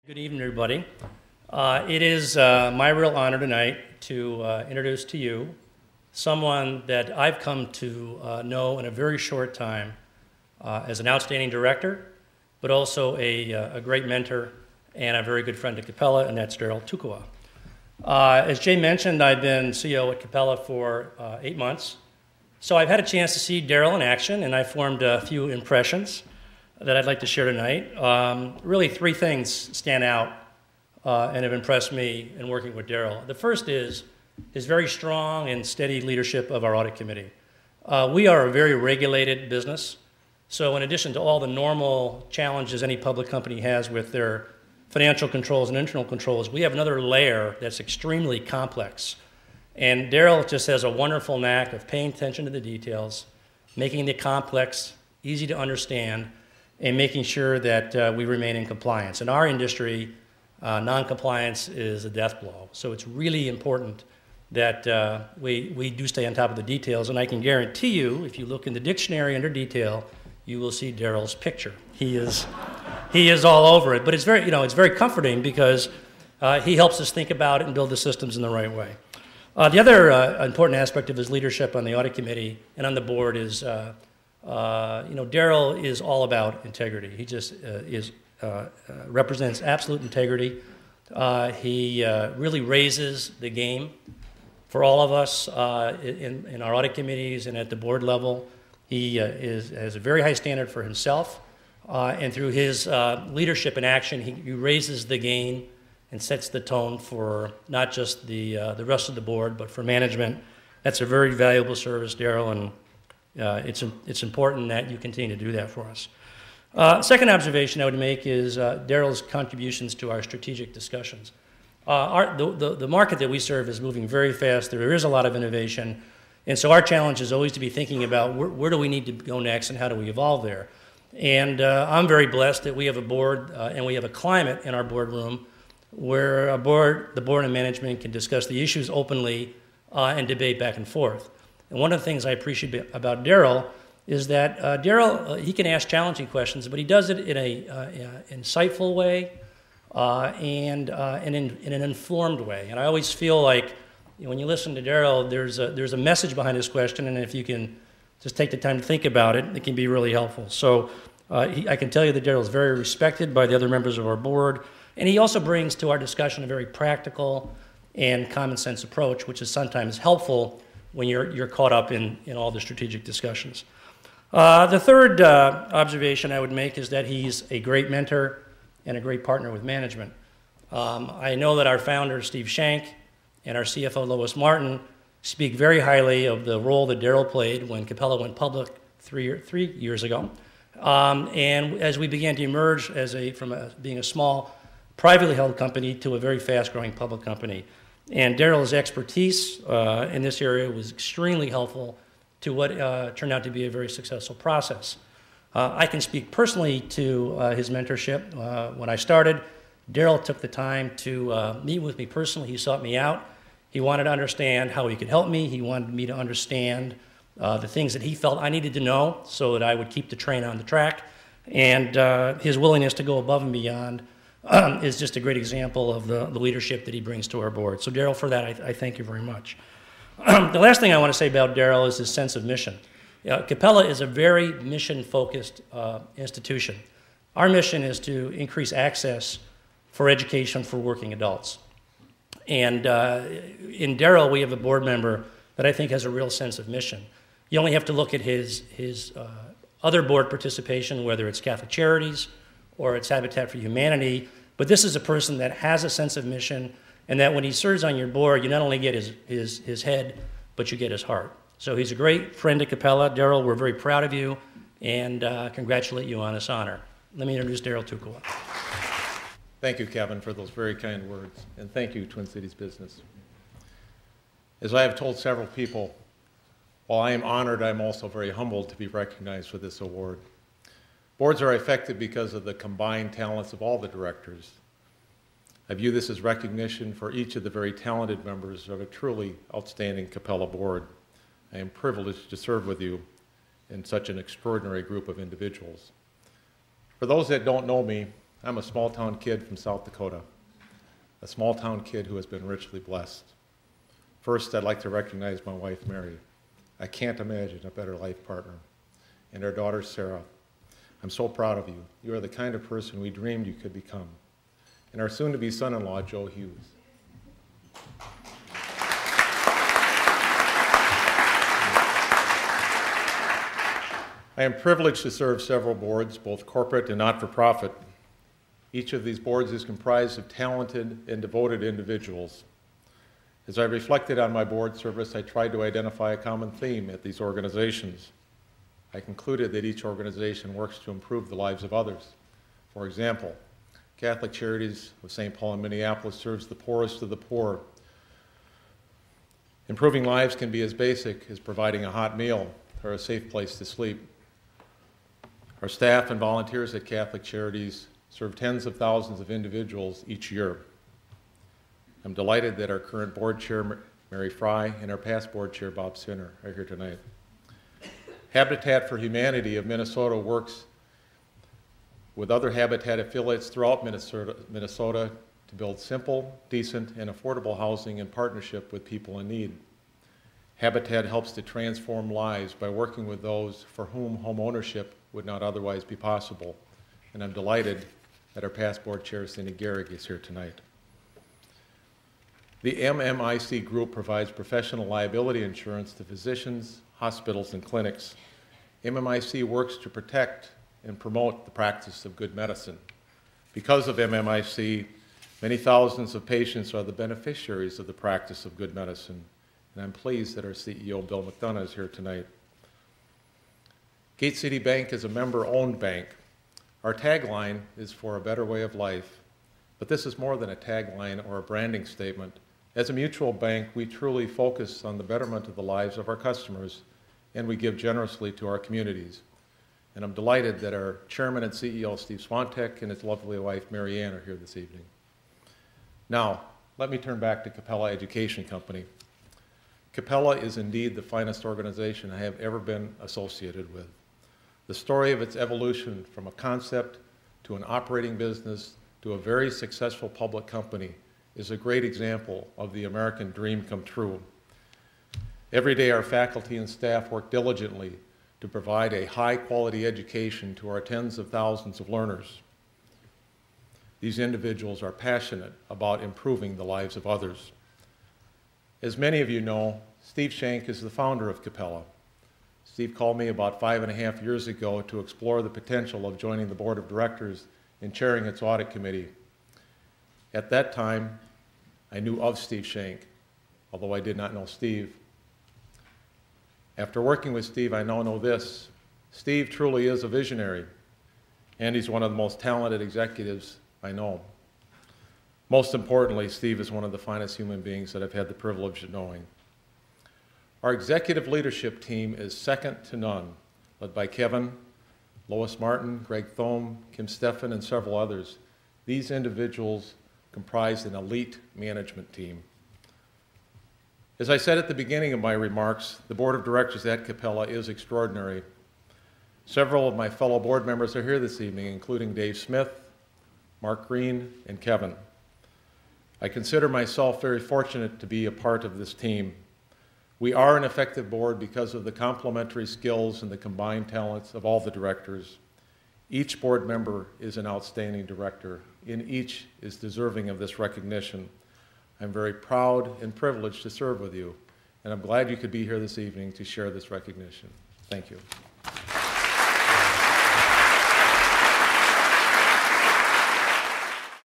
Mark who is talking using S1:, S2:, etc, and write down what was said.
S1: Good evening, everybody. It is my real honor tonight to introduce to you someone that I've come to know in a very short time as an outstanding director, but also a great mentor and a very good friend to Capella, and that's Darrell Tukua. As Jay mentioned, I've been CEO at Capella for 8 months, so I've had a chance to see Darrell in action, and I formed a few impressions that I'd like to share tonight. Really, three things stand out and have impressed me in working with Darrell. The first is his very strong and steady leadership of our audit committee. We are a very regulated business, so in addition to all the normal challenges any public company has with their financial controls and internal controls, we have another layer that's extremely complex. And Darrell just has a wonderful knack of paying attention to the details, making the complex easy to understand, and making sure that we remain in compliance. In our industry, non-compliance is a death blow. So it's really important that we do stay on top of the details. And I can guarantee you, if you look in the dictionary under detail, you will see Darrell's picture. He is all over it. But it's very comforting because he helps us think about it and build the systems in the right way. The other important aspect of his leadership on the audit committee and on the board is Darrell is all about integrity. He just represents absolute integrity. He really raises the game for all of us in our audit committees and at the board level. He has a very high standard for himself, and through his leadership and action, he raises the game and sets the tone for not just the rest of the board, but for management. That's a very valuable service, Darrell, and it's important that you continue to do that for us. Second observation I would make is Darrell's contributions to our strategic discussions. The market that we serve is moving very fast. There is a lot of innovation, and so our challenge is always to be thinking about where do we need to go next and how do we evolve there. And I'm very blessed that we have a board and we have a climate in our boardroom where the board and management can discuss the issues openly and debate back and forth. And one of the things I appreciate about Darrell is that Darrell, he can ask challenging questions, but he does it in an insightful way and in an informed way. And I always feel like when you listen to Darrell, there's a message behind his question, and if you can just take the time to think about it, it can be really helpful. So I can tell you that Darrell is very respected by the other members of our board, and he also brings to our discussion a very practical and common sense approach, which is sometimes helpful when you're caught up in all the strategic discussions. The third observation I would make is that he's a great mentor and a great partner with management. I know that our founder, Steve Shank, and our CFO, Lois Martin, speak very highly of the role that Darrell played when Capella went public three years ago. And as we began to emerge from being a small, privately held company to a very fast-growing public company. And Darrell's expertise in this area was extremely helpful to what turned out to be a very successful process. I can speak personally to his mentorship. When I started, Darrell took the time to meet with me personally. He sought me out. He wanted to understand how he could help me. He wanted me to understand the things that he felt I needed to know so that I would keep the train on the track. And his willingness to go above and beyond is just a great example of the leadership that he brings to our board. So Darrell, for that, I thank you very much. The last thing I want to say about Darrell is his sense of mission. Capella is a very mission-focused institution. Our mission is to increase access for education for working adults. And in Darrell, we have a board member that I think has a real sense of mission. You only have to look at his other board participation, whether it's Catholic Charities or it's Habitat for Humanity, but this is a person that has a sense of mission, and that when he serves on your board, you not only get his head, but you get his heart. So he's a great friend to Capella. Darrell, we're very proud of you, and congratulate you on this honor. Let me introduce Darrell Tukua.
S2: Thank you, Kevin, for those very kind words, and thank you, Twin Cities Business. As I have told several people, while I am honored, I'm also very humbled to be recognized for this award. Boards are effective because of the combined talents of all the directors. I view this as recognition for each of the very talented members of a truly outstanding Capella board. I am privileged to serve with you in such an extraordinary group of individuals. For those that don't know me, I'm a small-town kid from South Dakota, a small-town kid who has been richly blessed. First, I'd like to recognize my wife, Mary. I can't imagine a better life partner. And our daughter, Sarah. I'm so proud of you. You are the kind of person we dreamed you could become. And our soon-to-be son-in-law, Joe Hughes. I am privileged to serve several boards, both corporate and not-for-profit. Each of these boards is comprised of talented and devoted individuals. As I reflected on my board service, I tried to identify a common theme at these organizations. I concluded that each organization works to improve the lives of others. For example, Catholic Charities of St. Paul and Minneapolis serves the poorest of the poor. Improving lives can be as basic as providing a hot meal or a safe place to sleep. Our staff and volunteers at Catholic Charities serve tens of thousands of individuals each year. I'm delighted that our current board chair, Mary Fry, and our past board chair, Bob Sinner, are here tonight. Habitat for Humanity of Minnesota works with other Habitat affiliates throughout Minnesota to build simple, decent, and affordable housing in partnership with people in need. Habitat helps to transform lives by working with those for whom home ownership would not otherwise be possible. And I'm delighted that our past board chair, Cindy Gehrig, is here tonight. The MMIC group provides professional liability insurance to physicians, hospitals, and clinics. MMIC works to protect and promote the practice of good medicine. Because of MMIC, many thousands of patients are the beneficiaries of the practice of good medicine, and I'm pleased that our CEO, Bill McDonough, is here tonight. Gate City Bank is a member-owned bank. Our tagline is for a better way of life, but this is more than a tagline or a branding statement. As a mutual bank, we truly focus on the betterment of the lives of our customers, and we give generously to our communities. And I'm delighted that our chairman and CEO, Steve Swantek, and his lovely wife, Mary Ann, are here this evening. Now, let me turn back to Capella Education Company. Capella is indeed the finest organization I have ever been associated with. The story of its evolution from a concept to an operating business to a very successful public company is a great example of the American dream come true. Every day, our faculty and staff work diligently to provide a high-quality education to our tens of thousands of learners. These individuals are passionate about improving the lives of others. As many of you know, Steve Shank is the founder of Capella. Steve called me about 5.5 years ago to explore the potential of joining the board of directors and chairing its audit committee. At that time, I knew of Steve Shank, although I did not know Steve. After working with Steve, I now know this. Steve truly is a visionary, and he's one of the most talented executives I know. Most importantly, Steve is one of the finest human beings that I've had the privilege of knowing. Our executive leadership team is second to none, led by Kevin, Lois Martin, Greg Thome, Kim Steffen, and several others. These individuals comprise an elite management team. As I said at the beginning of my remarks, the board of directors at Capella is extraordinary. Several of my fellow board members are here this evening, including Dave Smith, Mark Green, and Kevin. I consider myself very fortunate to be a part of this team. We are an effective board because of the complementary skills and the combined talents of all the directors. Each board member is an outstanding director, and each is deserving of this recognition. I'm very proud and privileged to serve with you, and I'm glad you could be here this evening to share this recognition. Thank you.